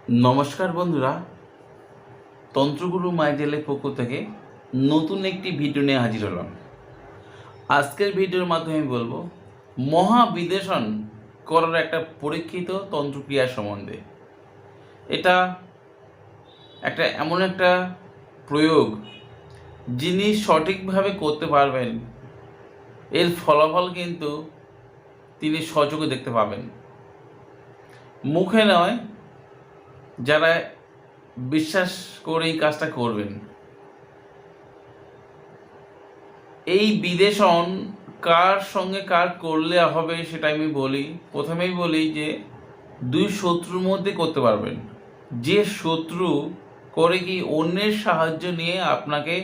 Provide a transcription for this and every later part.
নমস্কার বন্ধুরা, তন্ত্রগুরু মাইটেলের পক্ষ থেকে নতুন একটি ভিডিও নিয়ে হাজির হলাম। আজকের ভিডিওর মাধ্যমে আমি বলবো মহাবিদেশন করার একটা পরীক্ষিত তন্ত্রক্রিয়া সম্বন্ধে। এটা এমন একটা প্রয়োগ যিনি সঠিকভাবে করতে পারবেন, এর ফলাফল কিন্তু তিনি সচক্ষে দেখতে পাবেন। মুখে নয়, যারা বিশ্বাস করে এই কাজটা করবেন। এই বিদেশন কার সঙ্গে কার করলে হবে সেটা আমি বলি। প্রথমেই বলি যে দুই শত্রুর মধ্যে করতে পারবেন। যে শত্রু করে কি অন্যের সাহায্য নিয়ে আপনাকে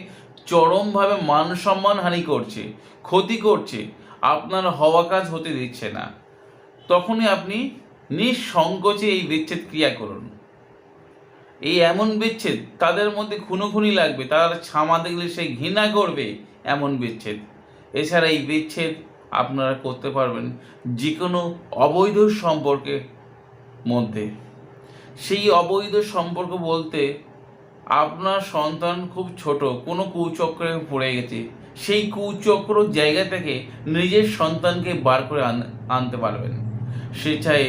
চরমভাবে মান সম্মান হানি করছে, ক্ষতি করছে, আপনার হওয়া কাজ হতে দিচ্ছে না, তখনই আপনি নিঃসংকোচে এই বিচ্ছেদ ক্রিয়া করুন। এই এমন বিচ্ছেদ তাদের মধ্যে খুনোখুনি লাগবে, তার ছামা দেখলে সে ঘৃণা করবে, এমন বিচ্ছেদ। এছাড়া এই বিচ্ছেদ আপনারা করতে পারবেন যে কোনো অবৈধ সম্পর্কের মধ্যে। সেই অবৈধ সম্পর্ক বলতে আপনার সন্তান খুব ছোট, কোনো কুচক্রে পড়ে গেছে, সেই কুচক্র জায়গা থেকে নিজের সন্তানকে বার করে আনতে পারবেন। সে চাই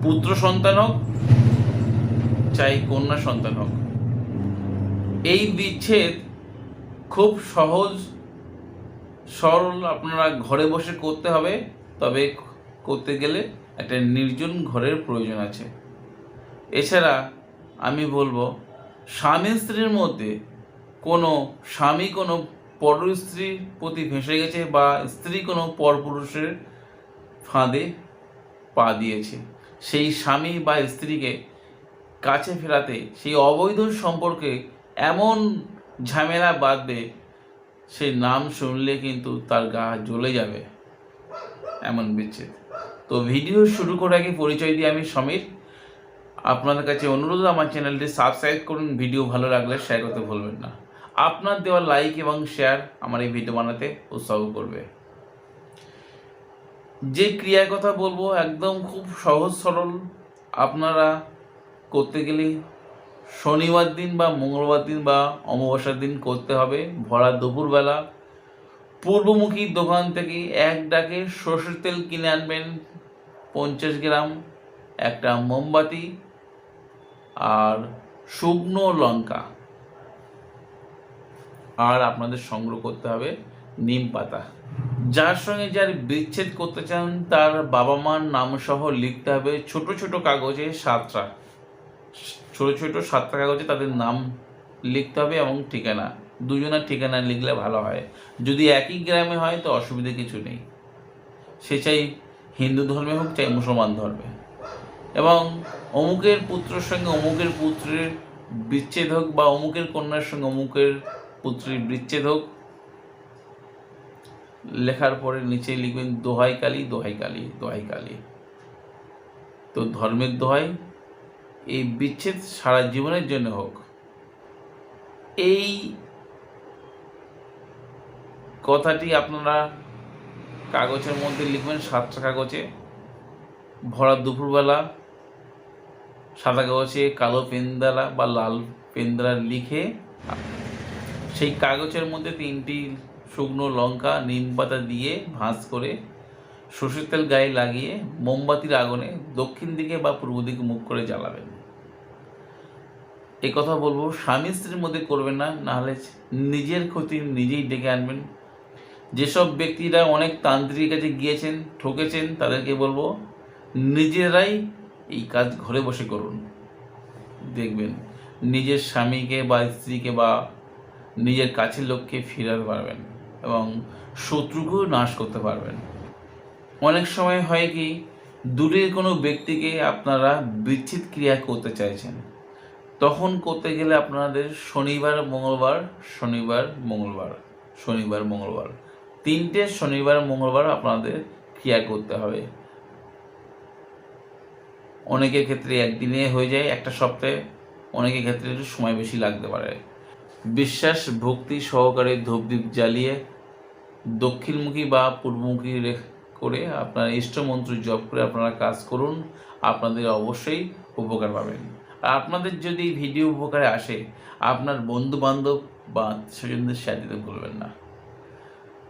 পুত্র সন্তান হোক, চাই কন্যা সন্তান হোক। এই বিচ্ছেদ খুব সহজ সরল, আপনারা ঘরে বসে করতে হবে। তবে করতে গেলে একটা নির্জন ঘরের প্রয়োজন আছে। এছাড়া আমি বলবো, স্বামী স্ত্রীর মধ্যে কোনো স্বামী কোনো পর স্ত্রীর প্রতি ভেসে গেছে বা স্ত্রী কোনো পরপুরুষের ফাঁদে পা দিয়েছে, সেই স্বামী বা স্ত্রীকে কাছে ফেরাতে, সেই অবৈধ সম্পর্কে এমন ঝামেলা বাঁধবে, সেই নাম শুনলে কিন্তু তার গা জ্বলে যাবে, এমন বিচ্ছেদ। তো ভিডিও শুরু করার আগে পরিচয় দিয়ে আমি সমীর। আপনাদের কাছে অনুরোধ, আমার চ্যানেলটি সাবস্ক্রাইব করুন। ভিডিও ভালো লাগলে শেয়ার করতে ভুলবেন না। আপনার দেওয়া লাইক এবং শেয়ার আমার এই ভিডিও বানাতে উৎসাহ করবে। যে ক্রিয়ার কথা বলবো একদম খুব সহজ সরল। আপনারা করতে গেলে শনিবার দিন বা মঙ্গলবার দিন বা অমাবস্যার দিন করতে হবে। ভরা দুপুরবেলা পূর্বমুখী দোকান থেকে এক ডাকে সরষের তেল কিনে আনবেন 50 গ্রাম, একটা মোমবাতি আর শুকনো লঙ্কা, আর আপনাদের সংগ্রহ করতে হবে নিম পাতা। যার সঙ্গে যার বিচ্ছেদ করতে চান তার বাবা মার নাম সহ লিখতে হবে ছোট ছোট কাগজে 7টা, ছোট ছোট 7টা কাগজে তাদের নাম লিখতে হবে এবং ঠিকানা। দুজনের ঠিকানা লিখলে ভালো হয়। যদি একই গ্রামে হয় তো অসুবিধা কিছু নেই, সে চাই হিন্দু ধর্মে হোক চাই মুসলমান ধর্মে। এবং অমুকের পুত্রের সঙ্গে অমুকের পুত্রের বিচ্ছেদ হোক বা অমুকের কন্যার সঙ্গে অমুকের পুত্রের বিচ্ছেদ হোক, লেখার পরে নিচে লিখবেন দোহাই কালী, দোহাই কালী, দোহাই কালী। তো ধর্মের দোহাই, এই বিচ্ছেদ সারা জীবনের জন্য হোক। এই কথাটি আপনারা কাগজের মধ্যে লিখবেন 7টা কাগজে। ভরা দুপুরবেলা সাদা কাগজে কালো পেন দ্বারা বা লাল পেন দ্বারা লিখে সেই কাগজের মধ্যে 3টি শুকনো লঙ্কা নিম পাতা দিয়ে ভাঁজ করে সরষের তেল গায়ে লাগিয়ে মোমবাতির আগুনে দক্ষিণ দিকে বা পূর্ব দিকে মুখ করে জ্বালাবেন। এই কথা বলবো, স্বামী স্ত্রীর মধ্যে করবেন না, নাহলে নিজের ক্ষতি নিজেই ডেকে আনবেন। যেসব ব্যক্তিরা অনেক তান্ত্রিকের কাছে গিয়েছেন, ঠকেছেন, তাদেরকে বলবো নিজেরাই এই কাজ ঘরে বসে করুন। দেখবেন নিজের স্বামীকে বা স্ত্রীকে বা নিজের কাছের লোককে ফিরাতে পারবেন এবং শত্রুকেও নাশ করতে পারবেন। অনেক সময় হয় কি, দূরের কোনো ব্যক্তিকে আপনারা বিচ্ছেদ ক্রিয়া করতে চাইছেন, তখন করতে গেলে আপনাদের শনিবার মঙ্গলবার, শনিবার মঙ্গলবার, শনিবার মঙ্গলবার, 3টে শনিবার মঙ্গলবার আপনাদের ক্রিয়া করতে হবে। অনেকের ক্ষেত্রে একদিনে হয়ে যায়, একটা সপ্তাহে, অনেকের ক্ষেত্রে একটু সময় বেশি লাগতে পারে। বিশ্বাস ভক্তি সহকারে ধূপদীপ জ্বালিয়ে দক্ষিণমুখী বা পূর্বমুখী করে আপনার ইষ্টমন্ত্র জপ করে আপনারা কাজ করুন, আপনাদের অবশ্যই উপকার পাবেন। আর আপনাদের যদি এই ভিডিও উপকারে আসে, আপনার বন্ধু বান্ধব বা স্বজনদের শেয়ার দিতে ভুলবেন না।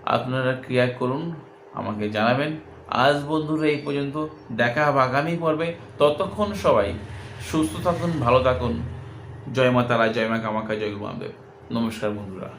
আপনারা ক্রিয়া করুন, আমাকে জানাবেন। আজ বন্ধুরা এই পর্যন্ত, দেখা হবে আগামী পর্বে। ততক্ষণ সবাই সুস্থ থাকুন, ভালো থাকুন। জয় মা তারা, জয় মা কামাখ্যা, জয় গুরু বামদেব। নমস্কার বন্ধুরা।